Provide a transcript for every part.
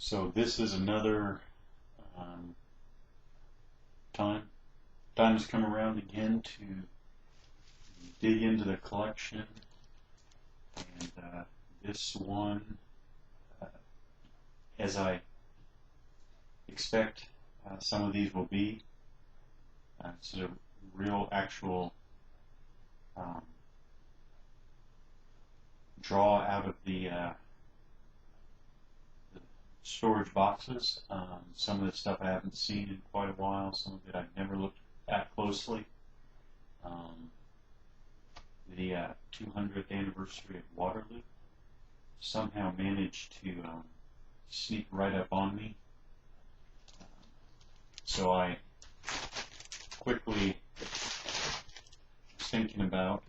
So this is another um, time. Time has come around again to dig into the collection, and this one, uh, as I expect, some of these will be. It's a real, actual draw out of the storage boxes. Some of the stuff I haven't seen in quite a while, some of it I've never looked at closely. The 200th anniversary of Waterloo somehow managed to sneak right up on me. So I quickly was thinking about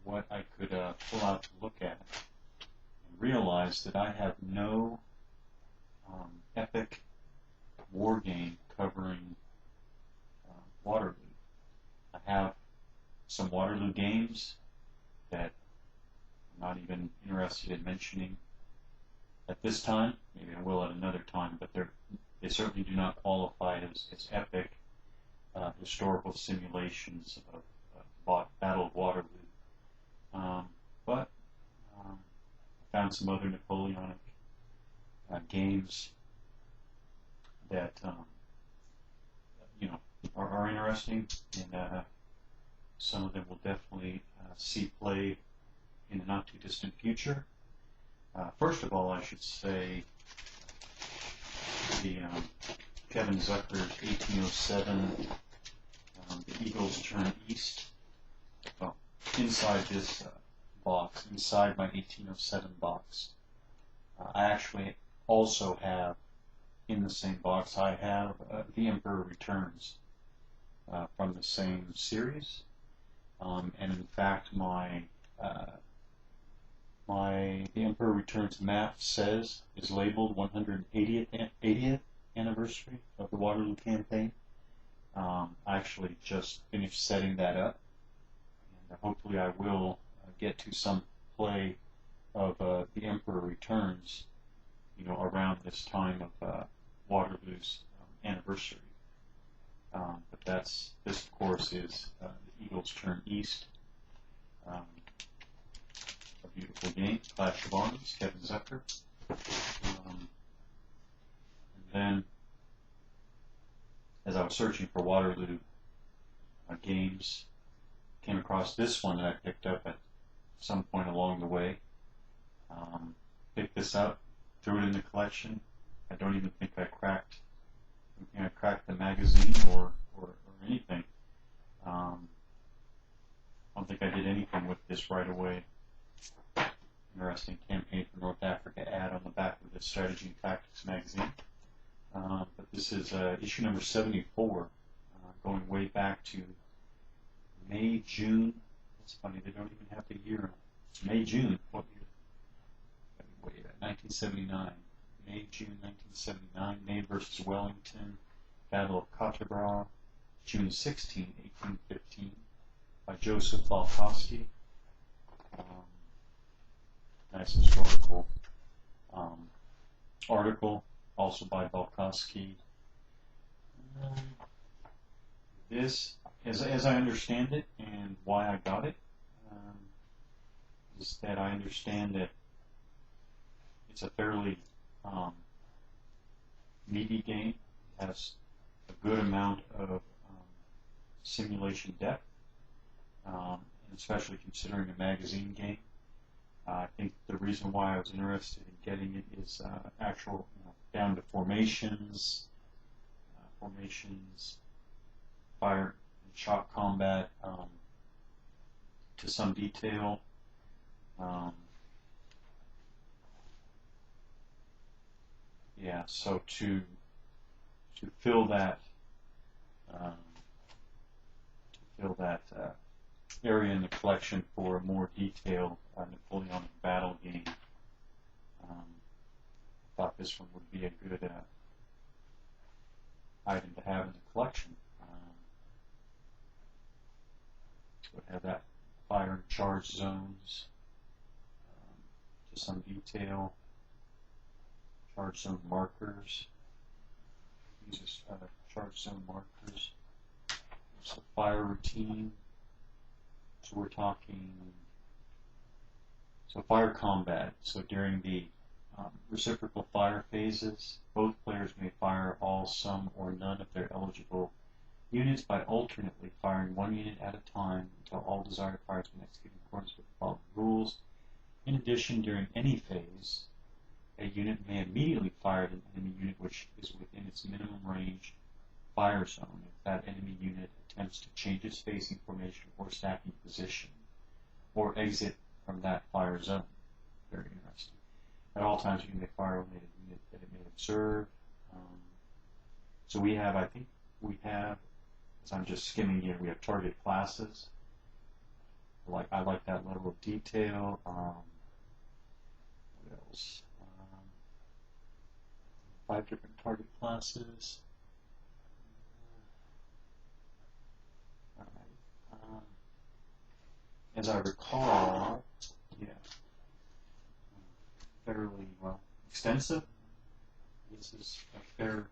what I could pull out to look at, and realized that I have no epic war game covering Waterloo. I have some Waterloo games that I'm not even interested in mentioning at this time. Maybe I will at another time, but they certainly do not qualify as epic historical simulations of Battle of Waterloo. But I found some other Napoleonic games that are interesting, and some of them will definitely see play in the not too distant future. First of all, I should say the Kevin Zucker's 1807, the Eagles Turn East. Well, inside this box, inside my 1807 box, I actually also have, in the same box, I have The Emperor Returns from the same series. And in fact, my The Emperor Returns map is labeled 180th anniversary of the Waterloo campaign. I actually just finished setting that up, and hopefully I will get to some play of The Emperor Returns, around this time of Waterloo's anniversary. But this, of course, is The Eagles Turn East. A beautiful game, Clash of Arms, Kevin Zucker. And then, as I was searching for Waterloo games, came across this one that I picked up at some point along the way. Picked this up, threw it in the collection. I don't even think I cracked the magazine or anything. I don't think I did anything with this right away. Interesting Campaign for North Africa ad on the back of the Strategy and Tactics magazine. But this is issue number 74, going way back to May, June. It's funny, they don't even have the year on it. It's May, June. What year? Wait, 1979. May, June 1979. Ney versus Wellington. Battle of Quatre-Bras. June 16, 1815. By Joseph Balkowski. Nice historical article, also by Balkowski. This, as I understand it, and why I got it, is that I understand that it's a fairly meaty game. It has a good amount of simulation depth, and especially considering a magazine game. I think the reason why I was interested in getting it is actual, down to formations, fire and shot combat, to some detail. Yeah, so to fill that area in the collection for a more detailed Napoleonic battle game, I thought this one would be a good item to have in the collection. It would have that fire and charge zones, to some detail, charge zone markers. These are charge zone markers. There's the fire routine. So we're talking, so fire combat. So during the reciprocal fire phases, both players may fire all, some, or none of their eligible units by alternately firing one unit at a time until all desired fire has been executed in accordance with the following rules. In addition, during any phase, a unit may immediately fire at an enemy unit which is within its minimum range fire zone if that enemy unit attempts to change its facing formation or stacking position or exit from that fire zone. Very interesting. At all times, you may fire only at a unit that it may observe. So we have, I think we have, as I'm just skimming here, we have target classes. I like that level of detail. What else? 5 different target classes. As I recall, yeah, fairly well extensive. This is a fair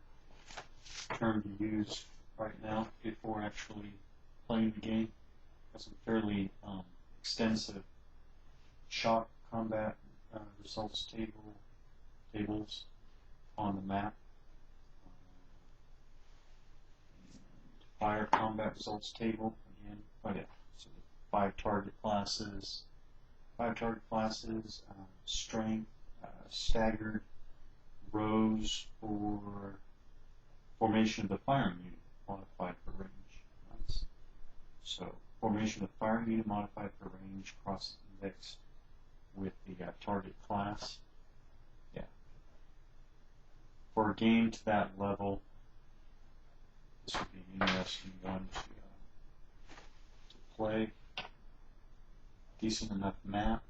term to use right now before actually playing the game. Got some fairly extensive shock combat results tables on the map. And fire combat results table again. Oh yeah, so 5 target classes. 5 target classes. Strength, staggered, rows for formation of the firing unit modified for range. Nice. So formation of the firing unit modified for range cross indexed with the target class. Yeah. For a game to that level, this would be an interesting one to play. Decent enough map.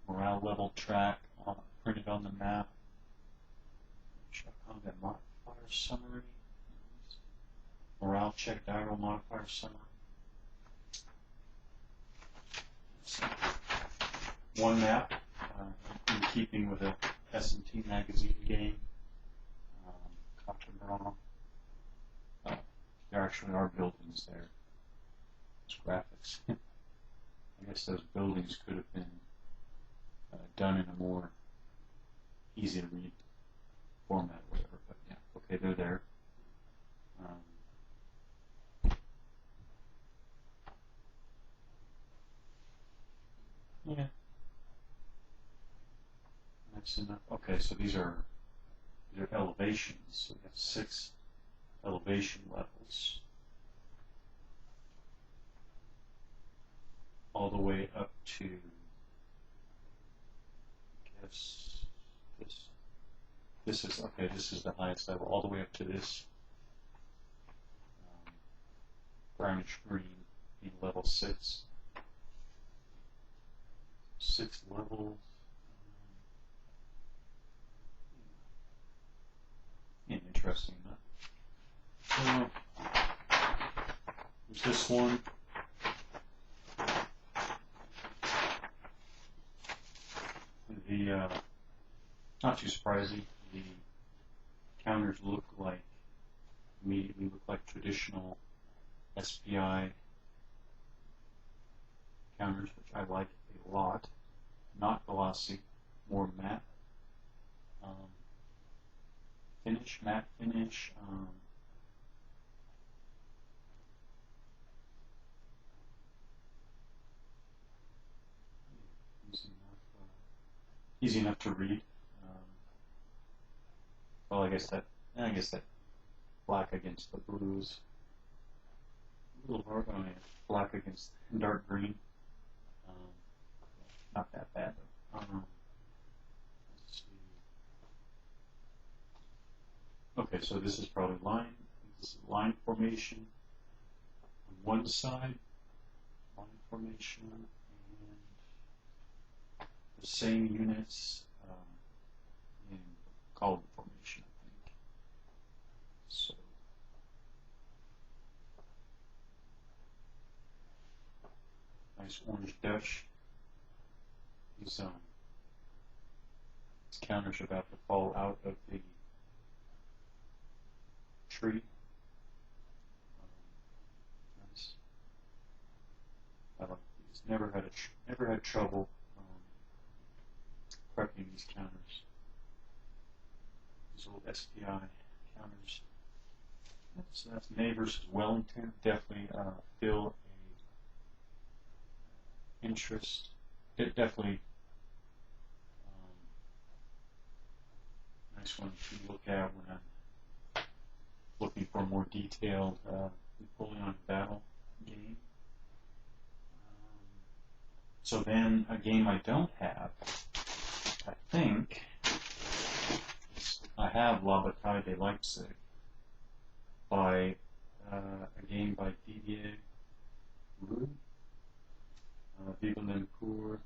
Morale level track printed on the map. Shock combat modifier summary. Morale check diagonal modifier summary. One map, in keeping with a S&T magazine game. Cotton. There actually are buildings there. It's graphics. I guess those buildings could have been done in a more easy to read format or whatever, but yeah, okay, they're there. Yeah. Nice enough. Okay, so these are elevations. So we have 6 elevation levels. All the way up to, I guess, this is, okay, this is the highest level, all the way up to this brownish green in level 6. 6 levels. Interesting enough. So, there's this one. The, not too surprising, the counters immediately look like traditional SPI counters, which I like a lot. Not glossy, more matte. Matte finish. Easy enough to read. Well, I guess that black against the blues. A little hard on it. Black against dark green. Not that bad though. Let's see. Okay, so this is probably line. This is line formation on one side. Line formation and the same units in column formation, I think. So nice orange Dutch. These These counters are about to fall out of the tree. Nice. I like these. Never had trouble prepping these counters. These old SPI counters. So that's May versus Wellington. Definitely feel a interest. It definitely nice one to look at when I'm looking for a more detailed Napoleon battle game. So then a game I don't have, I think, I have La Bataille de Leipzig by a game by Didier Roux, Vive l'Empire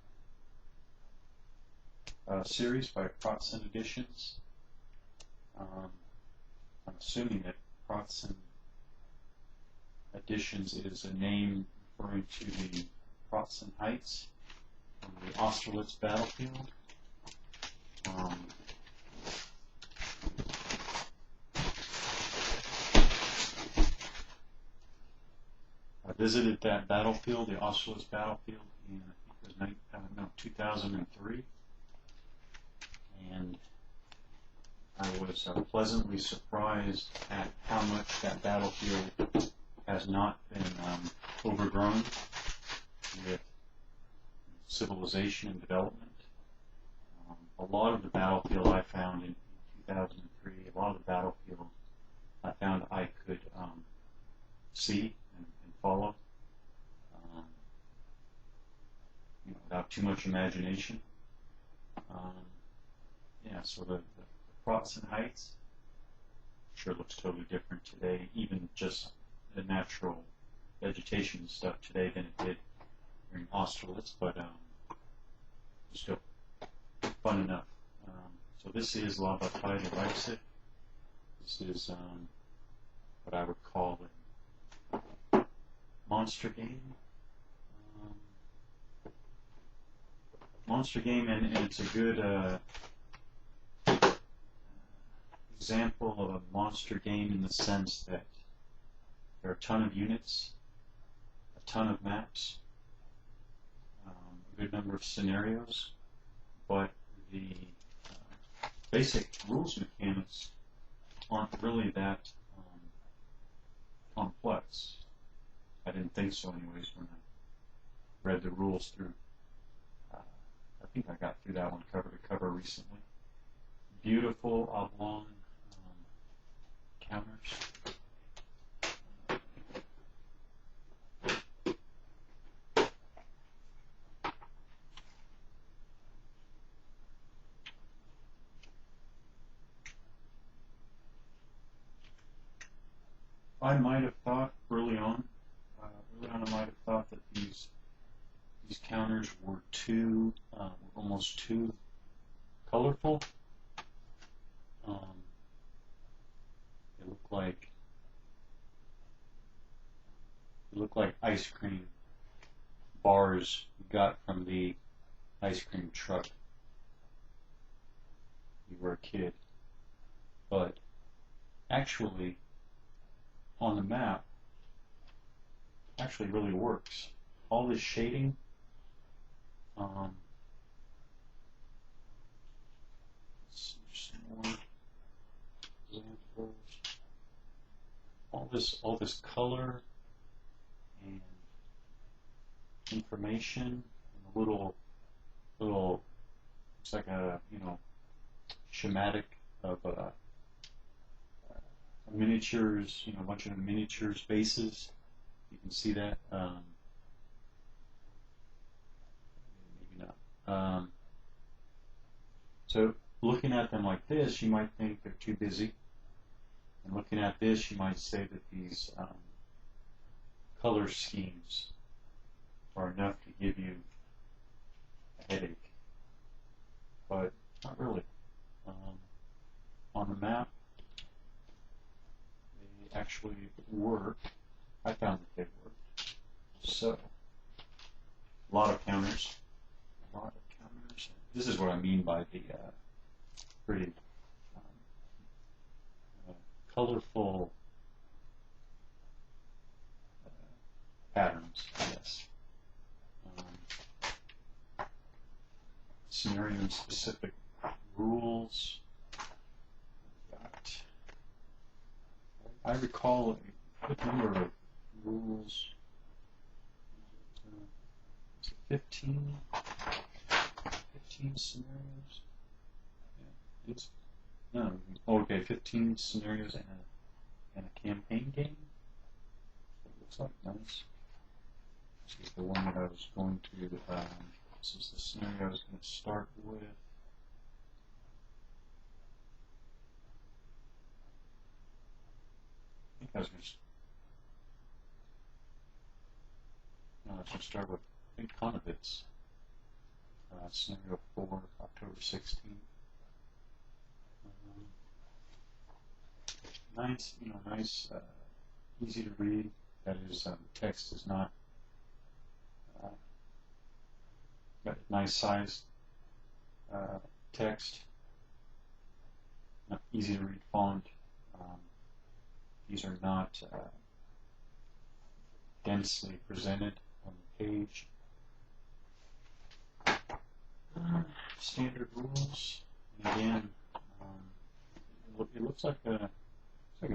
series by Protestant Editions. I'm assuming that Protestant Editions is a name referring to the Protestant Heights from the Austerlitz battlefield. I visited that battlefield, the Austerlitz battlefield, in I think it was 2003, and I was pleasantly surprised at how much that battlefield has not been overgrown with civilization and development. A lot of the battlefield I found in 2003, a lot of the battlefield I found I could see and follow, without too much imagination. Yeah, so the Protestant Heights sure looks totally different today, even just the natural vegetation and stuff today than it did during Austerlitz, but still fun enough. So this is La Bataille de Leipzig. This is what I would call a monster game. And it's a good example of a monster game in the sense that there are a ton of units, a ton of maps, a good number of scenarios, but the basic rules mechanics aren't really that complex. I didn't think so anyways when I read the rules through. I think I got through that one cover to cover recently. Beautiful oblong counters. I might have thought early on I might have thought that these counters were almost too colorful. They look like ice cream bars you got from the ice cream truck when you were a kid. But actually, on the map, actually really works. All this shading, some more examples. All this color and information, and a little, it's like a schematic of miniatures, a bunch of miniature spaces. You can see that. Maybe not. So looking at them like this, you might think they're too busy. And looking at this, you might say that these color schemes are enough to give you a headache. But not really. On the map, they actually work. I found that they work. So, a lot of counters. This is what I mean by the pretty colorful patterns, I guess. Scenario-specific rules. I recall a good number of rules. Is it 15 scenarios? Yeah, it's, no, okay, 15 scenarios and a campaign game. It looks like nice. This is the one that I was going to. This is the scenario I was going to start with. I think I was going to. No, I was going to start with, I think, Conovitz. Scenario 4, October 16th. Nice, nice, easy to read. That is, text is not got nice sized text, not easy to read font. These are not densely presented on the page. Standard rules. And again, it looks like a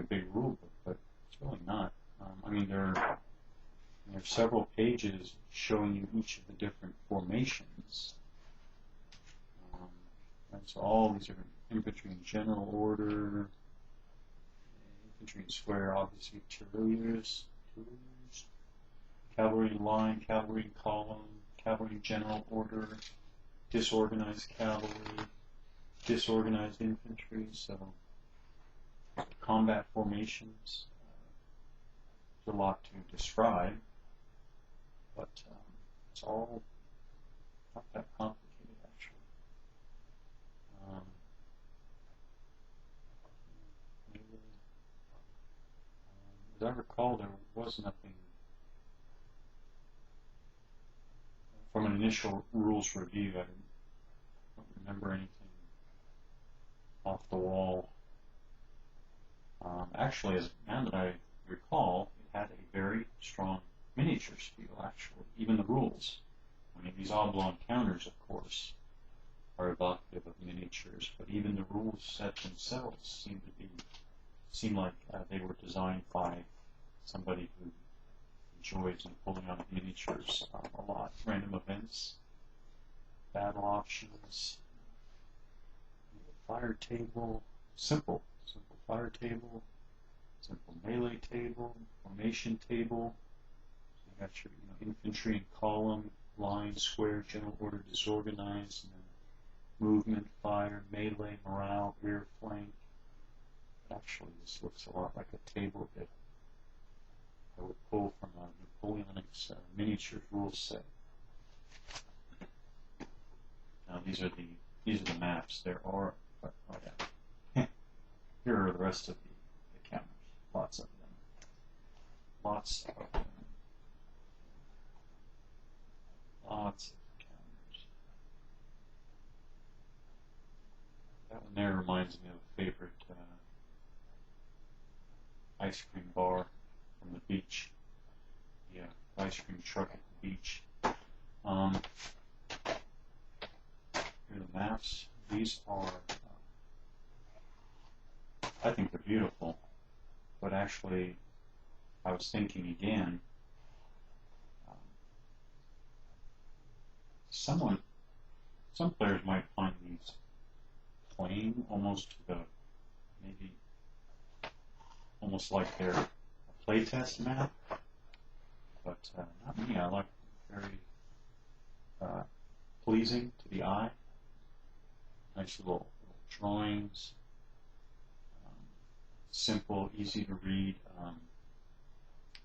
big rule book, but it's really not. I mean, there are several pages showing you each of the different formations. And so all these are infantry in general order, infantry in square, obviously tirailleurs, cavalry in line, cavalry in column, cavalry in general order, disorganized cavalry, disorganized infantry. So combat formations. There's a lot to describe, but it's all not that complicated, actually. As I recall, there was nothing from an initial rules review. I don't remember anything off the wall. Actually, now that I recall, it had a very strong miniatures feel, actually, even the rules. I mean, these oblong counters, of course, are evocative of miniatures, but even the rules set themselves seem like they were designed by somebody who enjoys pulling out miniatures a lot. Random events, battle options, fire table, simple fire table, simple melee table, formation table. So you got your infantry in column, line, square, general order, disorganized, and then movement, fire, melee, morale, rear flank. Actually, this looks a lot like a table that I would pull from a Napoleonic's miniatures rule set. Now these are the maps. There are here are the rest of the counters. Lots of them. Lots of them. Lots of counters. That one there reminds me of a favorite ice cream bar from the beach. Yeah, ice cream truck at the beach. Here are the maps. These are, I think they're beautiful, but actually, I was thinking again, some players might find these plain, almost maybe almost like they're a playtest map, but not me. I like them very pleasing to the eye. Nice little drawings, simple, easy to read,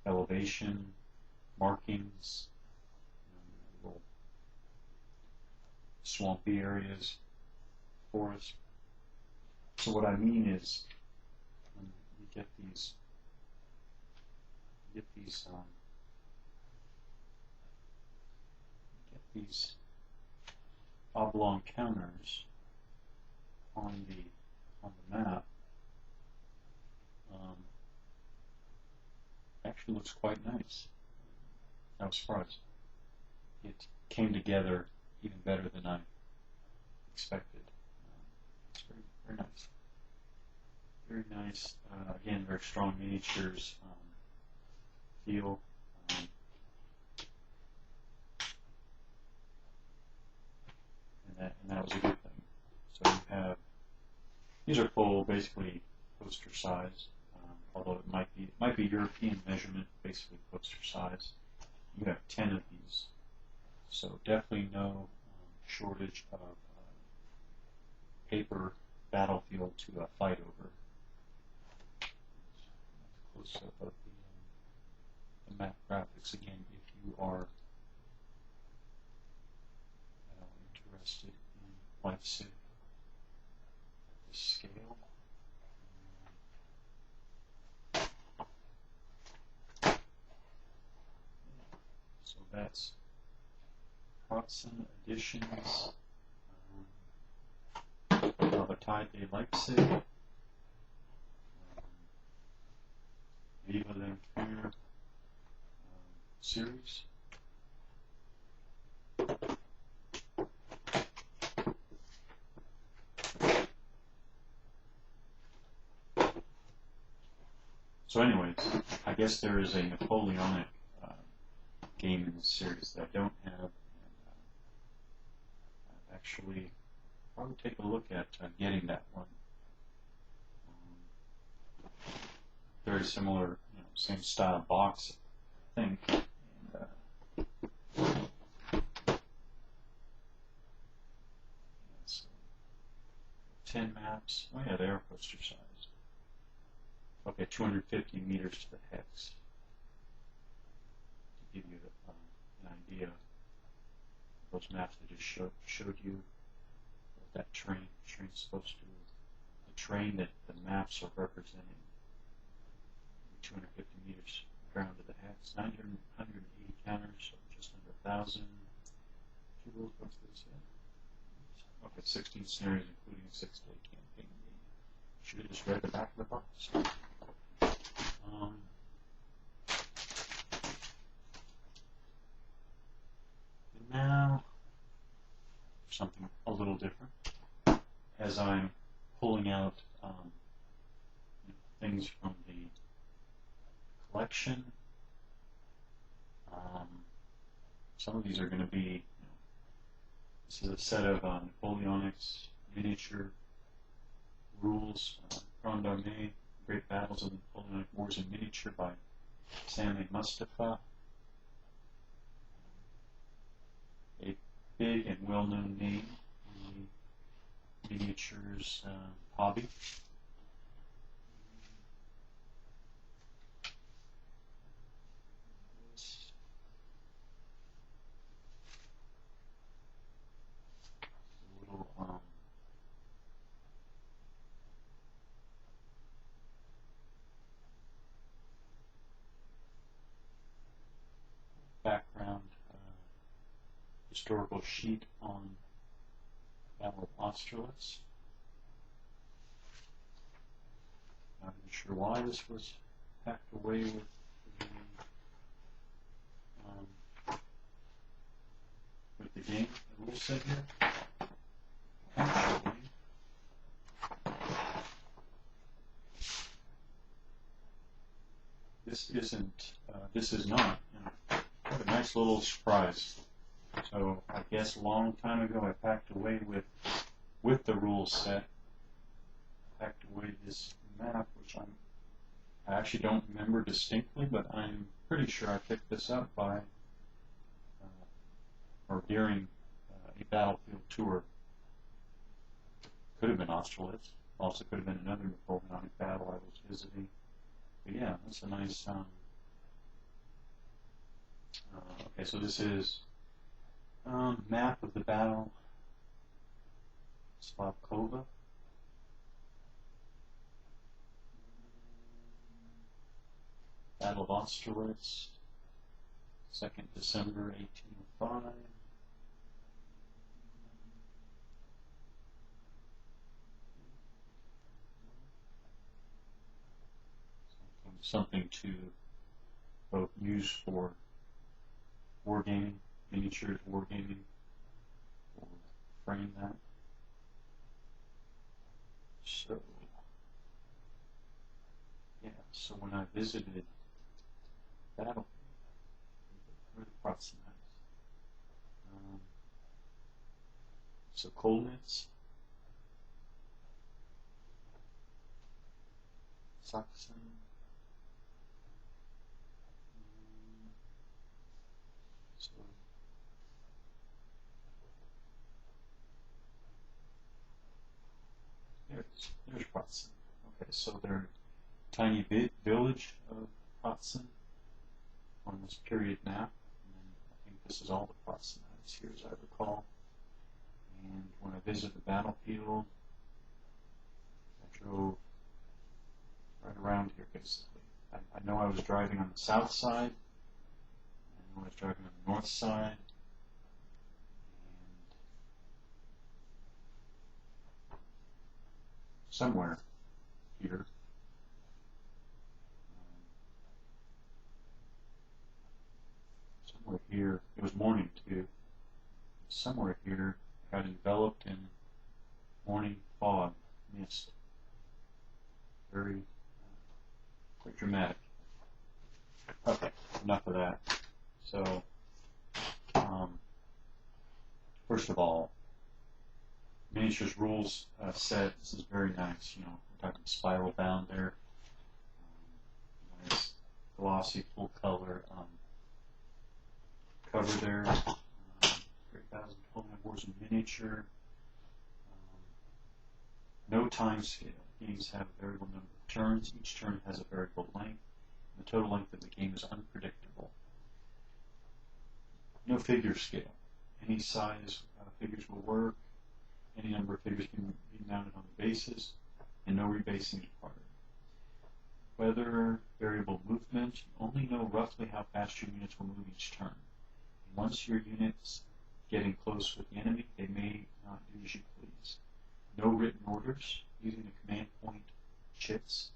elevation, markings, little swampy areas, forest. So what I mean is, you get these oblong counters, on the map actually looks quite nice. I was surprised. It came together even better than I expected. It's very, very nice. Very nice. Again, very strong miniatures feel. And that was a good thing. So you have, these are full, basically poster size, although it might be European measurement, basically poster size. You have 10 of these, so definitely no shortage of paper battlefield to fight over. Close up of the map graphics again, if you are interested in Leipzig at this scale. So that's Protestant editions of a Tide de Leipzig, Viva l'Empire series. So anyways, I guess there is a Napoleonic game in this series that I don't have, and I've actually probably take a look at getting that one. Very similar, same style box, I think. And, so 10 maps. Oh yeah, they are poster size. Okay, 250 meters to the hex. To give you an idea of those maps I just showed you. That train's supposed to, the train that the maps are representing, 250 meters ground to the hex, 180 counters, so just under 1,000. What's this? Okay, 16 scenarios, including a 6-day campaign. Should have just read the back of the box. And now, something a little different. As I'm pulling out things from the collection, some of these are going to be, this is a set of Napoleonic's miniature rules, Grande Armee, Great Battles of the Napoleonic Wars in Miniature by Sami Mustafa. A big and well-known name in the miniatures hobby. A little background historical sheet on Battle of Austerlitz. Not even sure why this was packed away with the game. The rule set here. Actually, this is not. What a nice little surprise. So I guess a long time ago I packed away with the rule set. Packed away this map, which I actually don't remember distinctly, but I'm pretty sure I picked this up by or during a battlefield tour. Could have been Austerlitz. Also could have been another Napoleonic battle I was visiting. But yeah, that's a nice. Okay, so this is map of the battle, Slavkova. Battle of Austerlitz, 2nd December 1805. something to both use for wargaming, miniatures wargaming, or frame that. So, yeah, so when I visited Battlefield, where the props nice. So Kolnitz, Saxon, so there's Pratzen. Okay, so they're a tiny village of Pratzen on this period map, and I think this is all the Pratzen that's here as I recall. And when I visited the battlefield, I drove right around here basically. I know I was driving on the south side, I know I was driving on the north side, and somewhere here, it was morning too, somewhere here got enveloped in morning fog, mist. Very quite dramatic. Okay, enough of that. So, first of all, miniatures rules set. This is very nice. You know, we're talking spiral bound there. Nice glossy, full color cover there. 30,000 Wars in miniature. No time scale. Games have a variable number of turns. Each turn has a variable length. The total length of the game is unpredictable. No figure scale. Any size figures will work. Any number of figures can be mounted on the bases, and no rebasing is required. Weather, variable movement. You only know roughly how fast your units will move each turn. And once your units getting close with the enemy, they may not do as you please. No written orders. Using the command point chits.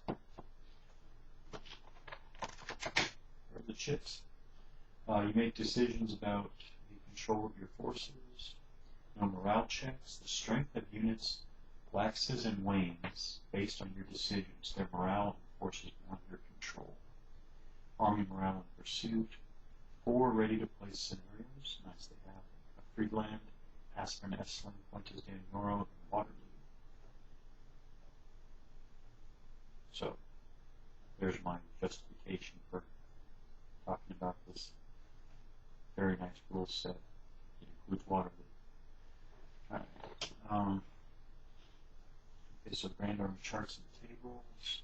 Where are the chits? You make decisions about the control of your forces. No morale checks. The strength of units waxes and wanes based on your decisions. Their morale and forces beyond your control. Army morale and pursuit. 4 ready-to-play scenarios. Nice they have. Friedland, Aspirin, Essling, Fuentes de Noro, and Waterloo. So, there's my justification for talking about this very nice rule set. It includes Waterloo. Alright. Okay, so Grande Armee charts and tables.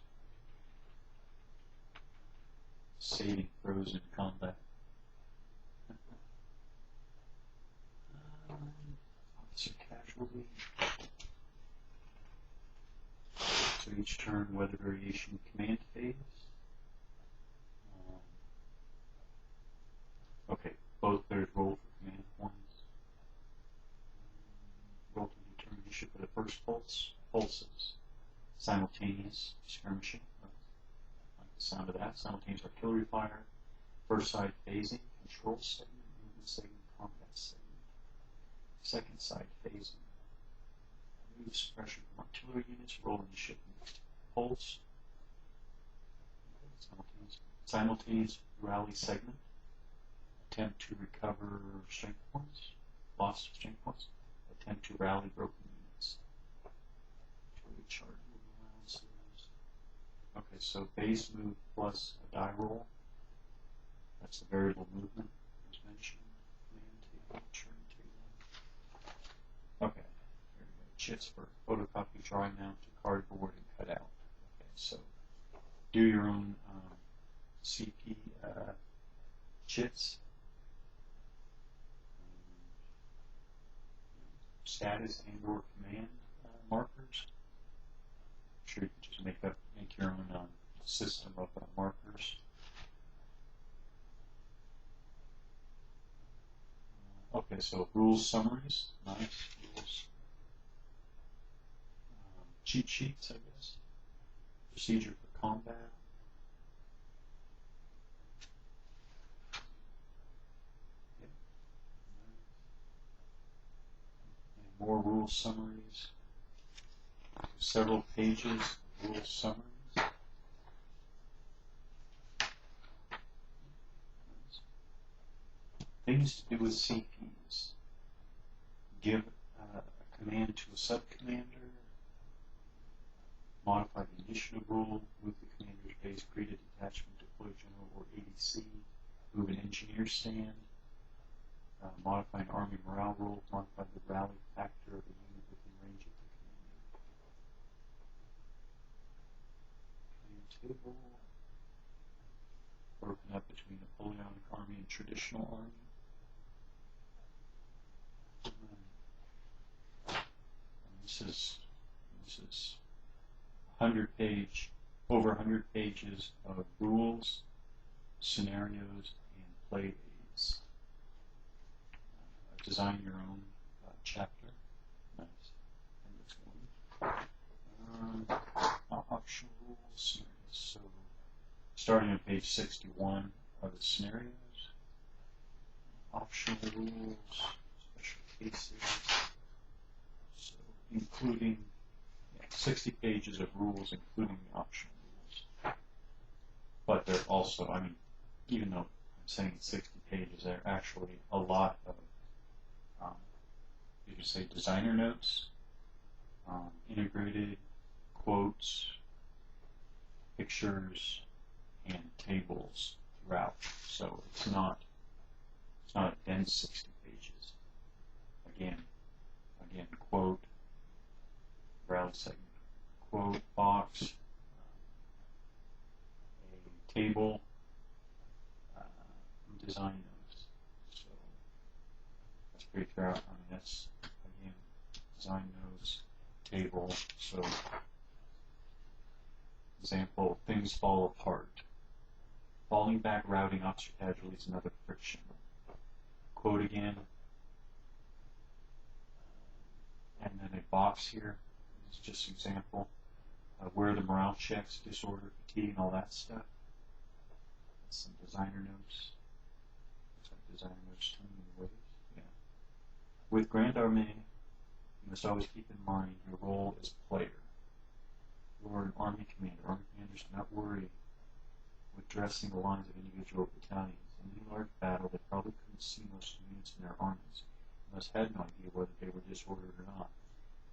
Saving throws in combat. Officer casualty. So each turn, weather variation, command phase. Okay, both players roll for command points. Roll to determine the issue for the first pulses. Simultaneous skirmishing. Like the sound of that. Simultaneous artillery fire. First side phasing. Control segment. Movement segment. Combat segment. Second side phasing. Remove suppression from artillery units. Roll initiative. Pulse. Simultaneous rally segment. Attempt to recover strength points. Lost strength points. Attempt to rally broken units. Chart move allowances. Okay, so base move plus a die roll. That's the variable movement as mentioned. Command table, turn table. Okay, here we go. Chits for photocopy, drawing out to cardboard and cut out. Okay, so do your own CP chits. Status and or command markers. I'm sure you can just make your own system of markers. Okay, so rules summaries, nice rules. Cheat sheets, I guess. Procedure for combat. Yep. And more rule summaries. Several pages of rule summaries. Things to do with CPs. Give a command to a subcommander. Modify the initiative rule. Move the commander's base, create a detachment, deploy general or ADC. Move an engineer stand. Modify an army morale rule. Modify the rally factor of a unit within range of the commander. Plan table. Broken up between Napoleonic army and traditional army. This is 100-page, over 100 pages of rules, scenarios, and play aids. Design your own chapter. Nice. Optional rules, scenarios. So, starting on page 61 are the scenarios. Optional rules, special cases. Including 60 pages of rules, including the optional rules. But they're also, I mean, even though I'm saying 60 pages, there are actually a lot of, you could say, designer notes, integrated quotes, pictures, and tables throughout. So it's not a dense 60 pages. Again, quote, rally segment, quote, box, a table, design notes. So that's pretty fair. I mean, that's, again, design notes, table. So, example, things fall apart. Falling back, routing officer casualties, another friction. Quote again. And then a box here. It's just an example of where the morale checks, disorder, fatigue, and all that stuff. That's some designer notes. Looks like designer notes turning the waves. Yeah. With Grande Armee, you must always keep in mind your role as player. You're an army commander. Army commanders do not worry with dressing the lines of individual battalions. In any large battle, they probably couldn't see most units in their armies, and thus had no idea whether they were disordered or not.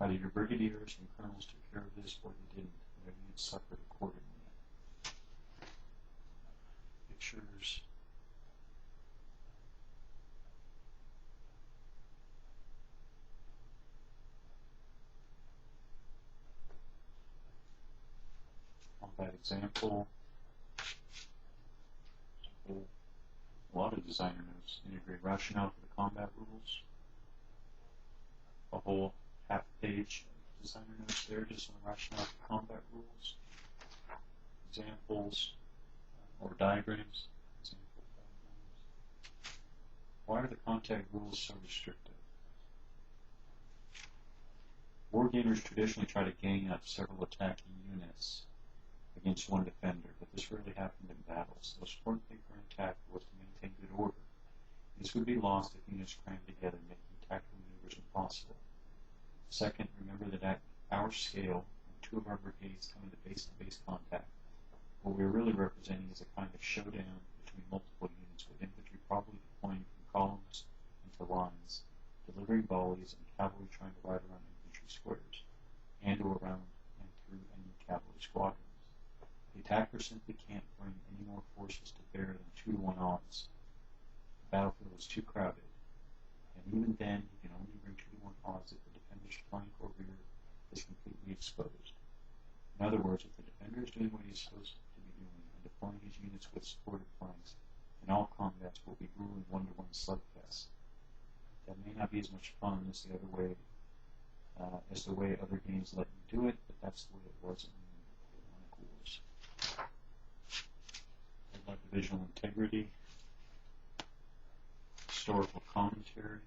Either your brigadiers and colonels took care of this, or they didn't, and their units suffered accordingly. Pictures. Combat example. A lot of designer notes. Integrate rationale for the combat rules. A whole half page of designer notes there just on the rationale for combat rules. Examples or diagrams. Example diagrams. Why are the contact rules so restrictive? Wargamers traditionally try to gang up several attacking units against one defender, but this rarely happened in battles. The most important thing for an attack was to maintain good order. This would be lost if units crammed together, making tactical maneuvers impossible. Second, remember that at our scale, when two of our brigades come into base-to-base contact, what we are really representing is a kind of showdown between multiple units, with infantry probably deploying from columns into lines, delivering volleys, and cavalry trying to ride around infantry squares, and or around and through enemy cavalry squadrons. The attacker simply can't bring any more forces to bear than 2-to-1 odds. The battlefield is too crowded, and even then you can only bring 2-to-1 odds if the defender's flank or rear is completely exposed. In other words, if the defender is doing what he is supposed to be doing and deploying his units with supportive flanks, then all combats will be grueling 1-to-1 slugfests. That may not be as much fun as the way other games let you do it, but that's the way it was in the Napoleonic Wars. About divisional integrity, historical commentary,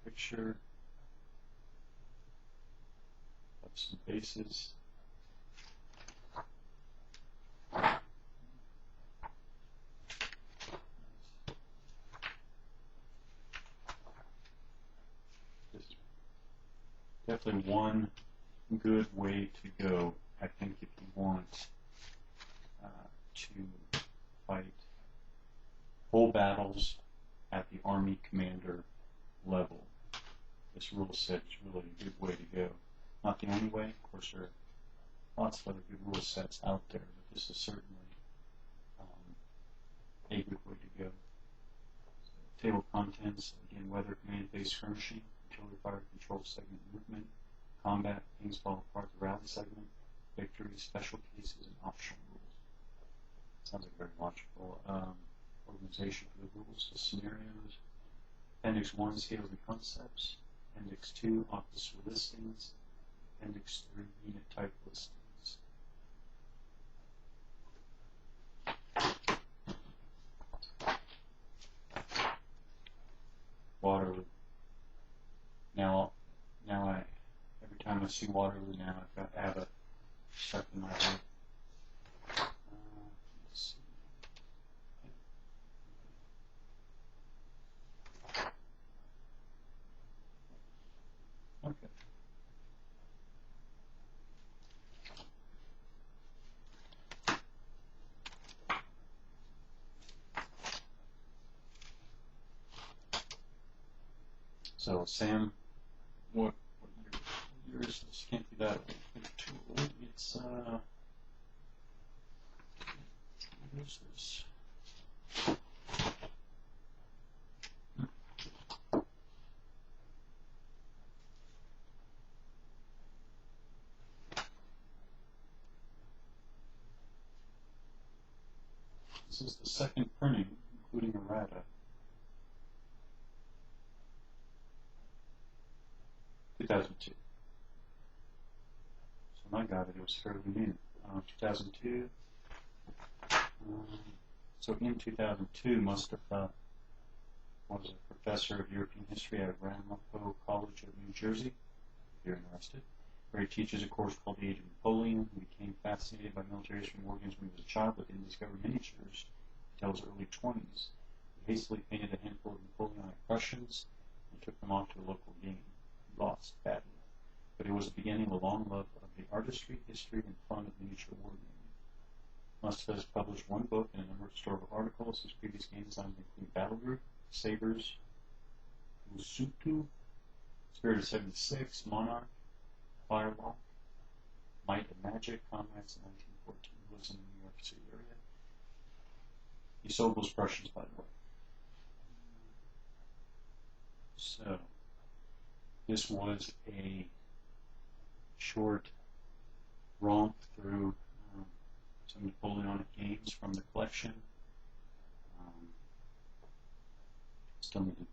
picture, some bases. This is definitely one good way to go, I think, if you want to fight whole battles at the Army commander level. This rule set is really a good way to go. Not the only way, of course, there are lots of other good rule sets out there, but this is certainly a good way to go. So, table of contents, again, weather, command-based skirmishing, artillery fire, control segment movement, combat, things fall apart, the rally segment, victory, special cases, and optional rules. Sounds like a very logical organization for the rules. The scenarios, Appendix 1, scales and concepts, Appendix 2, officer listings, Appendix 3, unit type listings. Waterloo. Now every time I see Waterloo now, I've got to have it stuck in my head. Let's see. Okay. So Sam, what year is this? Can't be that too old. It's what is this? This is the second printing, including errata. 2002. So when I got it, it was fairly new. 2002. So in 2002, Mustafa was a professor of European history at Ramapo College of New Jersey, if you're interested, where he teaches a course called The Age of Napoleon. He became fascinated by military history and war games when he was a child, but didn't discover miniatures until his early 20s. He hastily painted a handful of Napoleonic Prussians and took them off to a local game. Lost badly, but it was the beginning of a long love of the artistry, history, and fun of miniature wargaming. Mustafa has published one book and a number of historical articles. His previous game designs include Battle Group, Sabers, Usutu, Spirit of 76, Monarch, Firewalk, Might and Magic, Comrades in 1914. He lives in the New York City area. He sold those Prussians, by the way. So, this was a short romp through some Napoleonic games from the collection. Still need to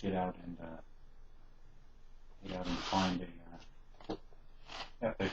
get out and find a epic